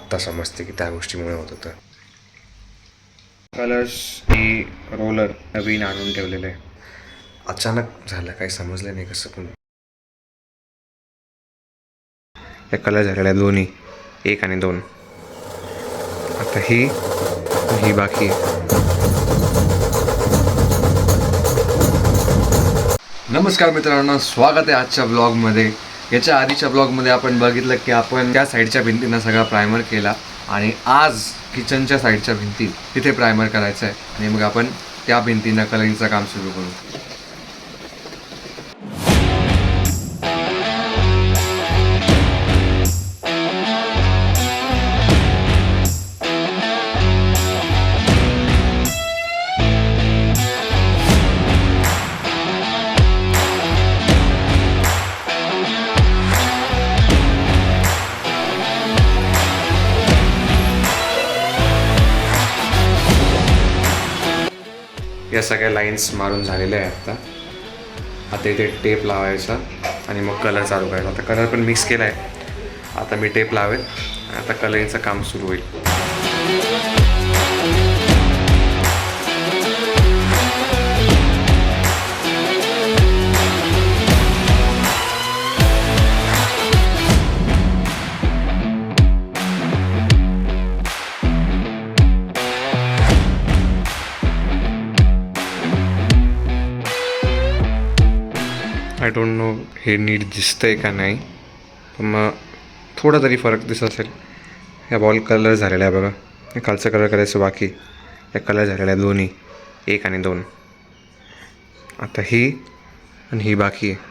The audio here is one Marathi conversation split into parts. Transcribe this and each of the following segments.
आत्ता समजते की त्या गोष्टीमुळे होत होतं. कलर्स ही रोलर नवीन आणून ठेवलेलं आहे. अचानक झालं, काही समजलं नाही कसं पण. हे कलर झालेले आहे दोन्ही, 1 आणि 2. आता ही बाकी आहे. नमस्कार मित्रांनो, स्वागत आहे आजच्या ब्लॉगमध्ये. याच्या आधीच्या ब्लॉगमध्ये आपण बघितलं की आपण त्या साईडच्या भिंतींना सगळा प्रायमर केला आणि आज किचनच्या साईडच्या भिंती तिथे प्रायमर करायचं आहे आणि मग आपण त्या भिंतींना कलरिंगचं काम सुरू करू. या सगळ्या लाईन्स मारून झालेल्या आहेत. आता इथे टेप लावायचा आणि मग कलर चालू करायचा. आता कलर पण मिक्स केला आहे. आता मी टेप लावेल. आता कलरिंगचं काम सुरू होईल. आय डोंट नो हे नीट दिसतंय का नाही, पण मग थोडा तरी फरक दिसत असेल. ह्या बॉल कलर झालेला आहे बघा. हे खालचं कलर करायचं बाकी. या कलर झालेला आहे दोन्ही, 1 आणि 2. आता ही बाकी आहे.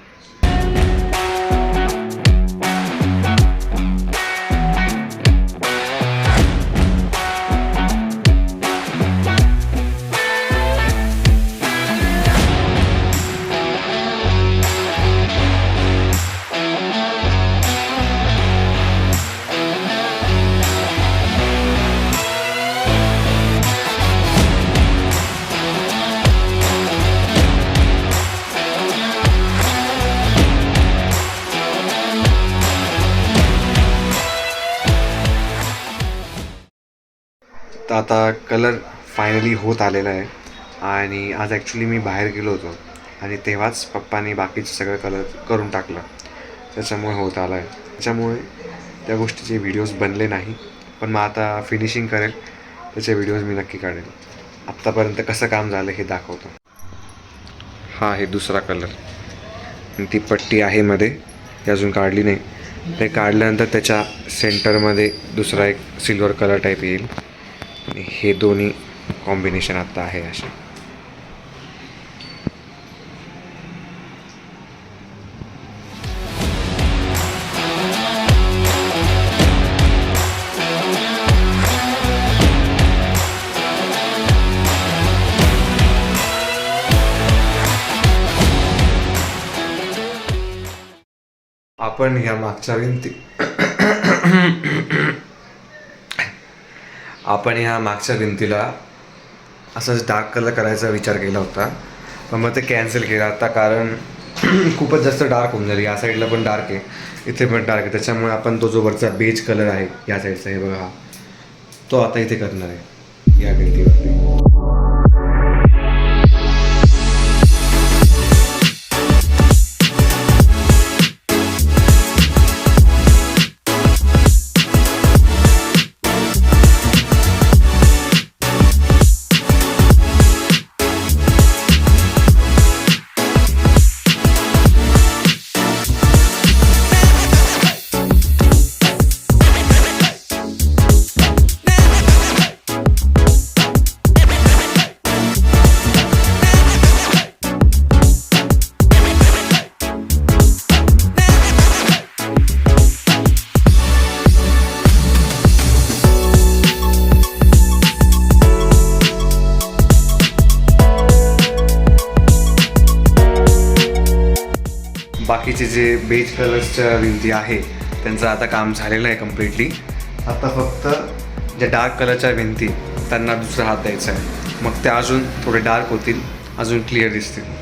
तर आता कलर फायनली होत आलेला आहे आणि आज ॲक्च्युली मी बाहेर गेलो होतो आणि तेव्हाच पप्पानी बाकीचं सगळं कलर करून टाकलं. त्याच्यामुळे होत आला आहे. त्याच्यामुळे त्या गोष्टीचे व्हिडिओज बनले नाही, पण मग आता फिनिशिंग करेल त्याचे व्हिडिओज मी नक्की काढेल. आत्तापर्यंत कसं काम झालं हे दाखवतो. हा आहे दुसरा कलर. ती पट्टी आहे मध्ये, ती अजून काढली नाही. ते काढल्यानंतर त्याच्या सेंटरमध्ये दुसरा एक सिल्वर कलर टाईप येईल. आणि हे दोन्ही कॉम्बिनेशन आता आहे असे. आपण ह्या मागच्या भिंतीला असंच डार्क कलर करायचा विचार केला होता, पण मग ते कॅन्सल केलं आता, कारण खूपच जास्त डार्क होऊन जाईल. या साईडला पण डार्क आहे, इथे पण डार्क आहे. त्याच्यामुळे आपण तो जो वरचा बेज कलर आहे या साईडचा, हे बघा हा, तो आता इथे करणार आहे या भिंतीवरती. बाकीचे जे बेज कलर्सच्या भिंती आहे त्यांचं आता काम झालेलं आहे कम्प्लिटली. आता फक्त ज्या डार्क कलरच्या भिंती त्यांना दुसरा हात द्यायचा आहे, मग त्या अजून थोडे डार्क होतील, अजून क्लिअर दिसतील.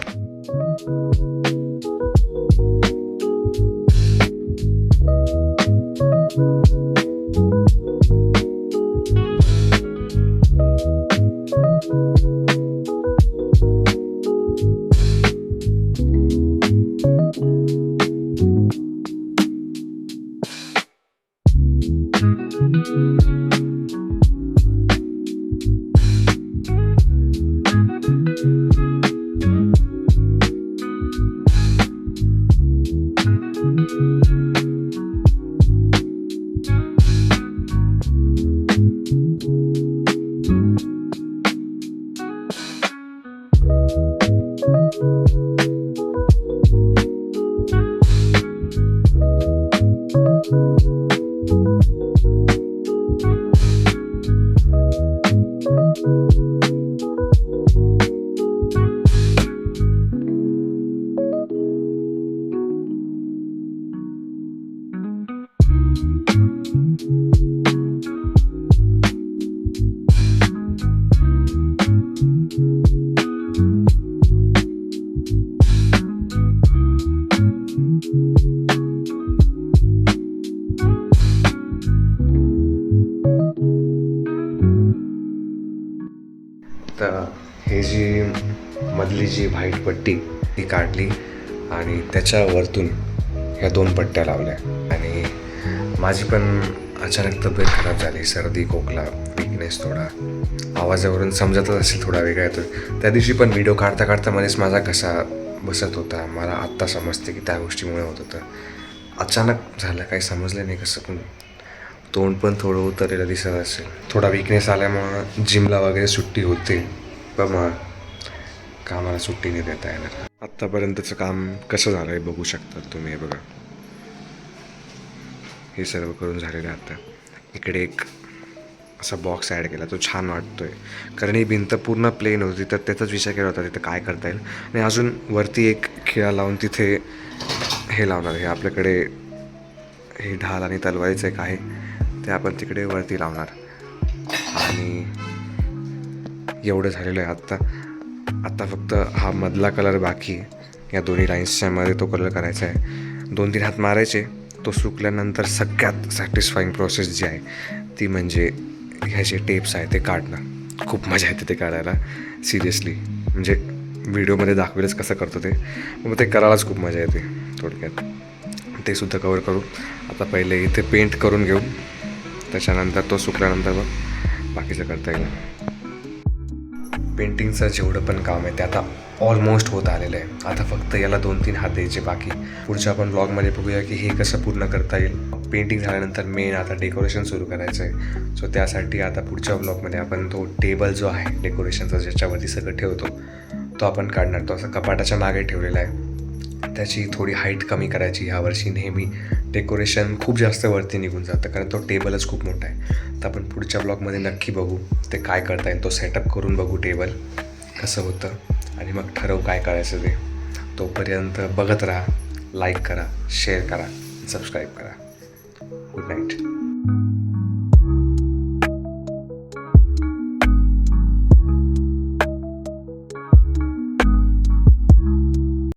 तर हे जी मधली जी व्हाईट पट्टी ती काढली आणि त्याच्या वरतून ह्या 2 पट्ट्या लावल्या. आणि माझी पण अचानक तब्येत खराब झाली, सर्दी खोकला विकनेस, थोडा आवाजावरून समजतच असेल थोडा वेगळा येतो. त्या दिवशी पण व्हिडिओ काढता काढता मध्येच माझा घसा बसत होता. मला आत्ता समजते की त्या गोष्टीमुळे होत होतं. अचानक झालं, काही समजलं नाही कसं, पण तोंड पण थोडं उतरलेलं दिसत असेल. थोडा विकनेस आल्यामुळं जिमला वगैरे सुट्टी होते, पण मग कामाला सुट्टी नाही देता येणार. आत्तापर्यंतचं काम कसं झालं आहे बघू शकता तुम्ही. हे बघा, हे सर्व करून झालेलं आहे. आता इकडे एक असा बॉक्स ॲड केला, तो छान वाटतोय कारण ही भिंत पूर्ण प्लेन होती. तर त्याचाच विचार केला होता तिथं काय करता येईल. आणि अजून वरती एक खिळा लावून तिथे हे लावणार. हे आपल्याकडे हे ढाल आणि तलवारीचं एक आहे, ते आपण तिकडे वरती लावणार. आणि एवढं झालेलं आहे आत्ता फक्त हा मधला कलर बाकी आहे. या दोन्ही लाईन्सच्या मध्ये तो कलर करायचा आहे. 2-3 हात मारायचे. तो सुकल्यानंतर सगळ्यात सॅटिस्फाईंग प्रोसेस जी आहे ती म्हणजे ह्या जे टेप्स आहे ते काढणं. खूप मजा येते ते काढायला, सिरियसली. म्हणजे व्हिडिओमध्ये दाखवेलच कसं करतो ते, मग ते करायलाच खूप मजा येते. थोडक्यात ते सुद्धा कवर करू. आता पहिले इथे पेंट करून घेऊ, त्याच्यानंतर तो सुकल्यानंतर मग बाकीचं करता येईल. पेंटिंगचं जेवढं पण काम आहे ते आता ऑलमोस्ट होत आलेलं आहे. आता फक्त याला 2-3 हात द्यायचे बाकी. पुढच्या आपण ब्लॉगमध्ये बघूया की हे कसं पूर्ण करता येईल. पेंटिंग झाल्यानंतर मेन आता डेकोरेशन सुरू करायचं आहे. सो त्यासाठी आता पुढच्या ब्लॉगमध्ये आपण तो टेबल जो आहे डेकोरेशनचा, ज्याच्यावरती सगळं ठेवतो, तो आपण काढणार. तो असं कपाटाच्या मागे ठेवलेला आहे. त्याची थोडी हाईट कमी करायची. ह्यावर्षी नेहमी डेकोरेशन खूप जास्त वरती निघून जातं कारण तो टेबलच खूप मोठा आहे. तर आपण पुढच्या ब्लॉगमध्ये नक्की बघू ते काय करता येईल. तो सेटअप करून बघू टेबल कसं होतं आणि मग ठरवू काय करायचं ते. तोपर्यंत बघत राहा, लाईक करा, शेअर करा, सबस्क्राईब करा. Good night.